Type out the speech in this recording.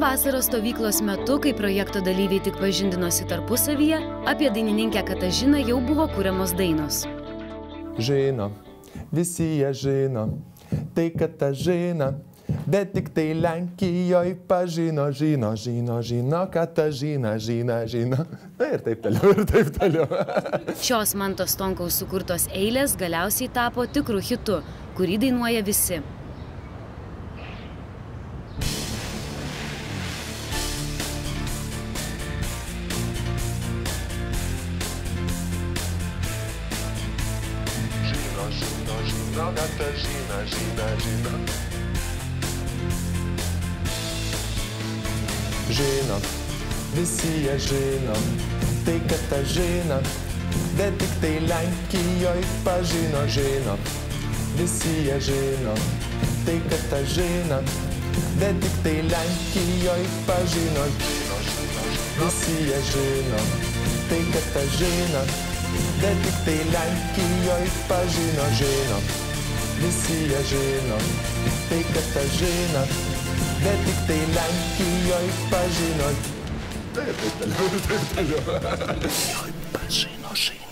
vasaros stovyklos metu, kai projekto dalyviai tik pažindinosi tarpusavyje, apie dainininkę Katažiną jau buvo kuriamos dainos. Žino, visi jie žino, tai Katažina, bet tik tai Lenkijoje pažino, žino, Katažina, žino. Na ir taip toliau. Šios Manto Stonkaus sukurtos eilės galiausiai tapo tikru hitu, kurį dainuoja visi. Žino, Katažina, žino. Žino, visi jie žino, tai Katažina, bet tik tai Lenkijoje pažino, žino. Visi jie žino, tai Katažina, bet tik tai Lenkijoje pažino, visi jie žino, tai Katažina, bet tik tai Lenkijoje pažino, žino. Visi jie žino, tai Katažina, bet tik tai Lenkijoje pažino. Taip toliau. Pažino, žino.